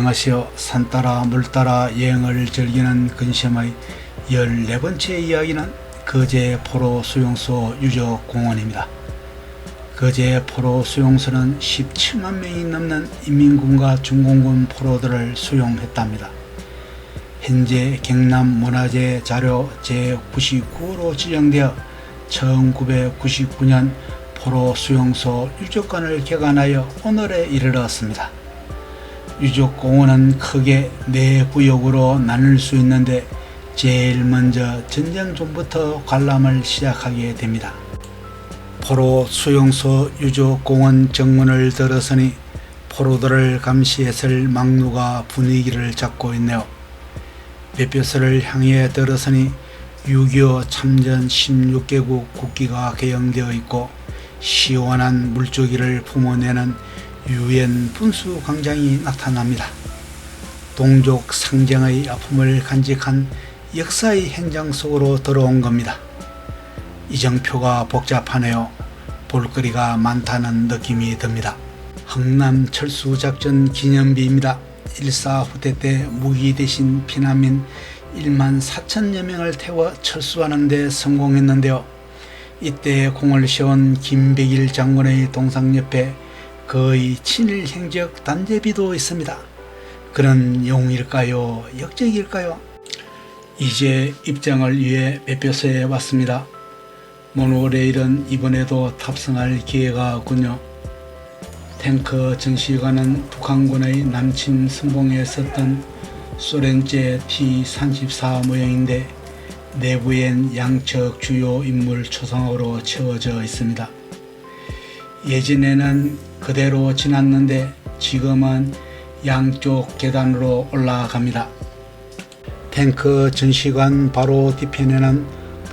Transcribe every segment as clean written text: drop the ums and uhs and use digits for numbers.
안녕하세요. 산 따라 물 따라 여행을 즐기는 근심의 14번째 이야기는 거제 포로 수용소 유적공원입니다. 거제 포로 수용소는 17만 명이 넘는 인민군과 중공군 포로들을 수용했답니다. 현재 경남문화재 자료 제99호로 지정되어 1999년 포로 수용소 유적관을 개관하여 오늘에 이르렀습니다. 유적공원은 크게 4구역으로 나눌 수 있는데 제일 먼저 전쟁 전부터 관람을 시작하게 됩니다. 포로 수용소 유적공원 정문을 들어서니 포로들을 감시했을 막루가 분위기를 잡고 있네요. 매표소를 향해 들어서니 6.25 참전 16개국 국기가 개영되어 있고 시원한 물조기를 뿜어내는 유엔 분수 광장이 나타납니다. 동족 상쟁의 아픔을 간직한 역사의 현장 속으로 들어온 겁니다. 이정표가 복잡하네요. 볼거리가 많다는 느낌이 듭니다. 흥남 철수작전 기념비입니다. 1.4 후퇴 때 무기 대신 피난민 1만 4천여 명을 태워 철수하는 데 성공했는데요. 이때 공을 세운 김백일 장군의 동상 옆에 거의 친일 행적 단죄비도 있습니다. 그런 용일까요? 역적일까요? 이제 입장을 위해 매표소에 왔습니다. 모노레일은 이번에도 탑승할 기회가 군요. 탱크 전시관은 북한군의 남침 선봉에 썼던 소련제 T-34 모형인데 내부엔 양측 주요 인물 초상화로 채워져 있습니다. 예전에는 그대로 지났는데 지금은 양쪽 계단으로 올라갑니다. 탱크 전시관 바로 뒤편에는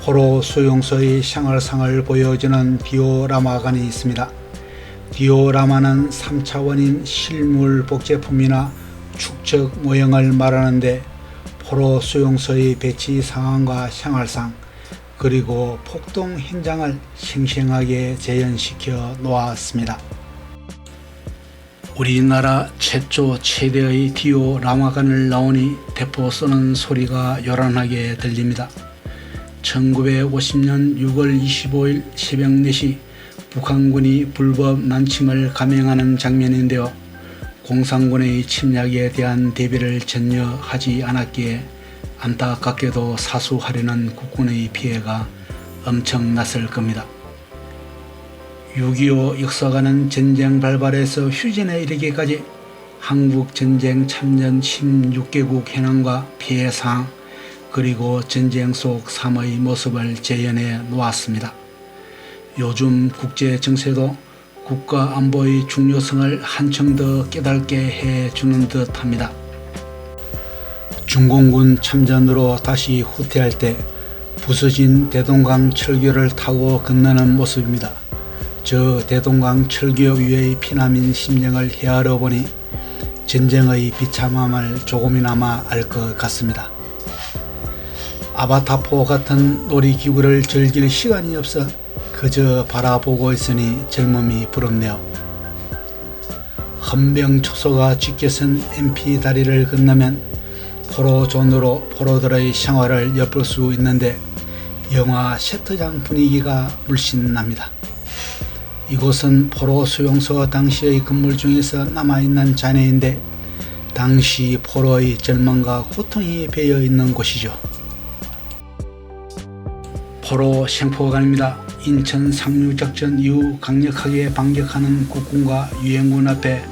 포로 수용소의 생활상을 보여주는 디오라마관이 있습니다. 디오라마는 3차원인 실물 복제품이나 축적 모형을 말하는데 포로 수용소의 배치 상황과 생활상 그리고 폭동 현장을 생생하게 재현시켜 놓았습니다. 우리나라 최대의 디오라마관을 나오니 대포 쏘는 소리가 요란하게 들립니다. 1950년 6월 25일 새벽 4시 북한군이 불법 난침을 감행하는 장면인데요. 공산군의 침략에 대한 대비를 전혀 하지 않았기에 안타깝게도 사수하려는 국군의 피해가 엄청났을 겁니다. 6.25 역사관은 전쟁 발발에서 휴전에 이르기까지 한국전쟁 참전 16개국 현황과 피해사항 그리고 전쟁 속 삶의 모습을 재현해 놓았습니다. 요즘 국제정세도 국가안보의 중요성을 한층 더 깨닫게 해주는 듯합니다. 중공군 참전으로 다시 후퇴할 때 부서진 대동강 철교를 타고 건너는 모습입니다. 저 대동강 철교 위의 피난민 심정을 헤아려 보니 전쟁의 비참함을 조금이나마 알 것 같습니다. 아바타포 같은 놀이기구를 즐길 시간이 없어 그저 바라보고 있으니 젊음이 부럽네요. 헌병초소가 쥐겨선 MP 다리를 건너면 포로존으로 포로들의 생활을 엿볼 수 있는데 영화 세트장 분위기가 물씬 납니다. 이곳은 포로 수용소 당시의 건물 중에서 남아있는 잔해인데 당시 포로의 절망과 고통이 배어 있는 곳이죠. 포로 생포관입니다. 인천 상륙작전 이후 강력하게 반격하는 국군과 유엔군 앞에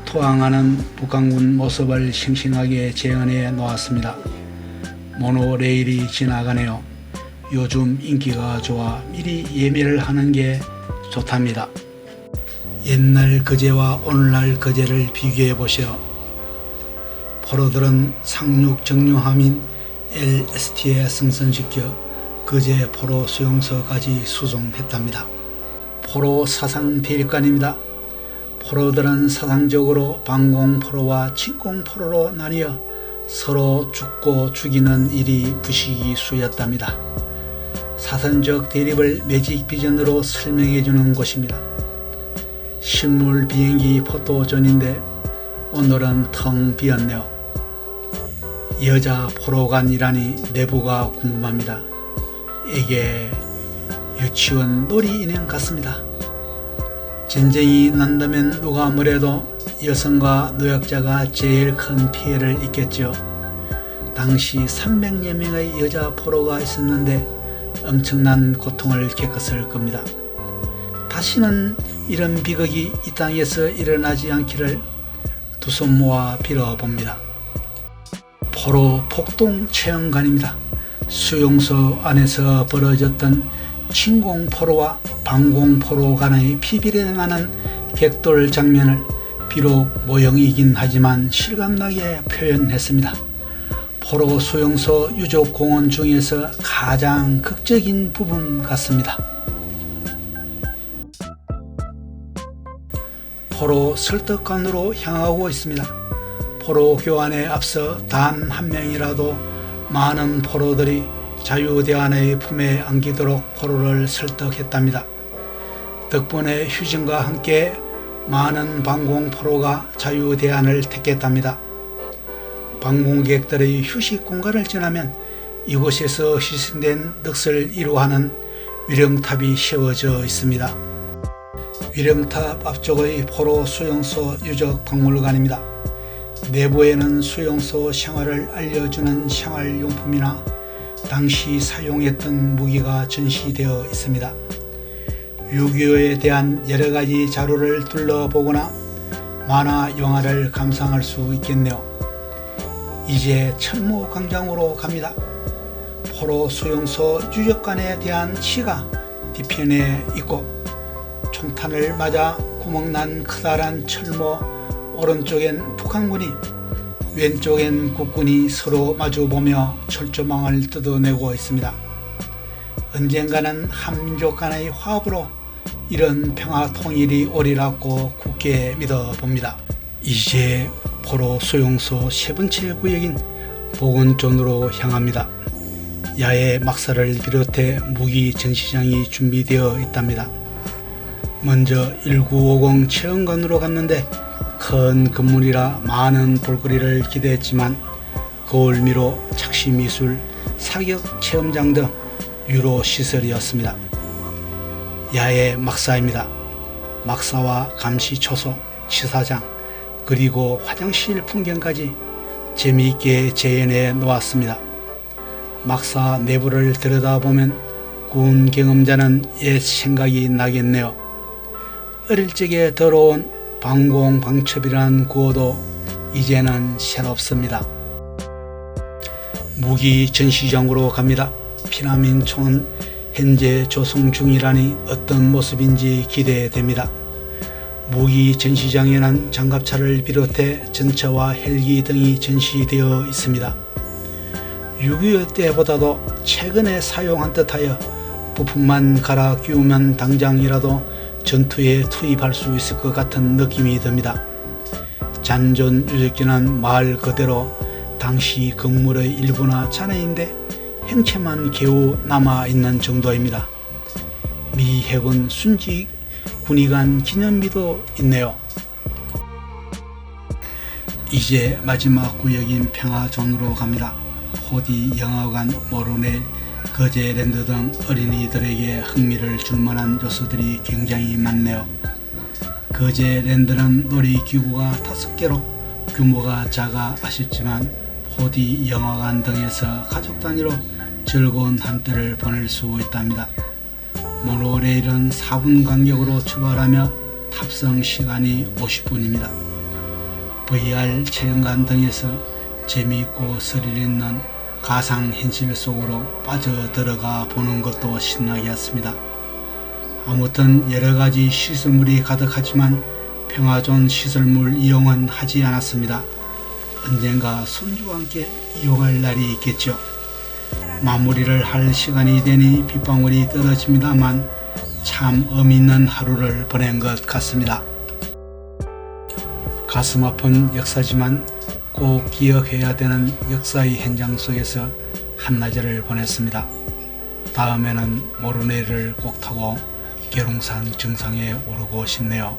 투항하는 북한군 모습을 생생하게 재현해 놓았습니다. 모노레일이 지나가네요. 요즘 인기가 좋아 미리 예매를 하는 게 좋답니다. 옛날 거제와 오늘날 거제를 비교해 보시오. 포로들은 상륙 정류함인 LST에 승선시켜 거제 포로 수용소까지 수송했답니다. 포로 사상 대립관입니다. 포로들은 사상적으로 방공포로와 침공포로로 나뉘어 서로 죽고 죽이는 일이 부시기수였답니다. 사선적 대립을 매직 비전으로 설명해 주는 곳입니다. 실물 비행기 포토존인데 오늘은 텅 비었네요. 여자 포로관이라니 내부가 궁금합니다. 이게 유치원 놀이인형 같습니다. 전쟁이 난다면 누가 뭐래도 여성과 노약자가 제일 큰 피해를 입겠죠. 당시 300여 명의 여자 포로가 있었는데 엄청난 고통을 겪었을 겁니다. 다시는 이런 비극이 이 땅에서 일어나지 않기를 두 손 모아 빌어봅니다. 포로 폭동 체험관입니다. 수용소 안에서 벌어졌던 침공포로와 방공포로 간의 피비린내 나는 객돌 장면을 비록 모형이긴 하지만 실감나게 표현했습니다. 포로 수용소 유족 공원 중에서 가장 극적인 부분 같습니다. 포로 설득관으로 향하고 있습니다. 포로 교환에 앞서 단 한 명이라도 많은 포로들이 자유대안의 품에 안기도록 포로를 설득했답니다. 덕분에 휴전과 함께 많은 방공포로가 자유대안을 택했답니다. 방공객들의 휴식 공간을 지나면 이곳에서 희생된 넋을 이루하는 위령탑이 세워져 있습니다. 위령탑 앞쪽의 포로 수용소 유적 박물관입니다. 내부에는 수용소 생활을 알려주는 생활용품이나 당시 사용했던 무기가 전시되어 있습니다. 6.25에 대한 여러가지 자료를 둘러보거나 만화 영화를 감상할 수 있겠네요. 이제 철무광장으로 갑니다. 포로 수용소 유적관에 대한 시가 뒤편에 있고 총탄을 맞아 구멍난 커다란 철모, 오른쪽엔 북한군이 왼쪽엔 국군이 서로 마주보며 철조망을 뜯어내고 있습니다. 언젠가는 한민족 간의 화합으로 이런 평화 통일이 오리라고 굳게 믿어봅니다. 이제 포로 수용소 세 번째 구역인 보건존으로 향합니다. 야외 막사를 비롯해 무기 전시장이 준비되어 있답니다. 먼저 1950 체험관으로 갔는데 큰 건물이라 많은 볼거리를 기대했지만 거울미로 착시미술, 사격 체험장 등 유로 시설이었습니다. 야외 막사입니다. 막사와 감시초소, 치사장, 그리고 화장실 풍경까지 재미있게 재현해 놓았습니다. 막사 내부를 들여다보면 군 경험자는 옛 생각이 나겠네요. 어릴 적에 들어온 방공방첩이라는 구호도 이제는 새롭습니다. 무기 전시장으로 갑니다. 피난민총은 현재 조성 중이라니 어떤 모습인지 기대됩니다. 무기 전시장에는 장갑차를 비롯해 전차와 헬기 등이 전시되어 있습니다. 6.25 때보다도 최근에 사용한 듯하여 부품만 갈아 끼우면 당장이라도 전투에 투입할 수 있을 것 같은 느낌이 듭니다. 잔존 유적지는 말 그대로 당시 건물의 일부나 잔해인데 행체만 겨우 남아있는 정도입니다. 미 해군 순직 군의관 기념비도 있네요. 이제 마지막 구역인 평화존으로 갑니다. 호디 영화관, 모로넬, 거제랜드 등 어린이들에게 흥미를 줄 만한 요소들이 굉장히 많네요. 거제랜드는 놀이기구가 5개로 규모가 작아 아쉽지만 호디 영화관 등에서 가족 단위로 즐거운 한때를 보낼 수 있답니다. 모노레일은 4분 간격으로 출발하며 탑승 시간이 50분입니다. VR 체험관 등에서 재미있고 스릴 있는 가상현실 속으로 빠져들어가 보는 것도 신나게 했습니다. 아무튼 여러가지 시설물이 가득하지만 평화존 시설물 이용은 하지 않았습니다. 언젠가 손주와 함께 이용할 날이 있겠죠. 마무리를 할 시간이 되니 빗방울이 떨어집니다만 참 의미있는 하루를 보낸 것 같습니다. 가슴 아픈 역사지만 꼭 기억해야 되는 역사의 현장 속에서 한낮을 보냈습니다. 다음에는 모로네를 꼭 타고 계룡산 정상에 오르고 싶네요.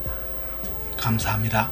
감사합니다.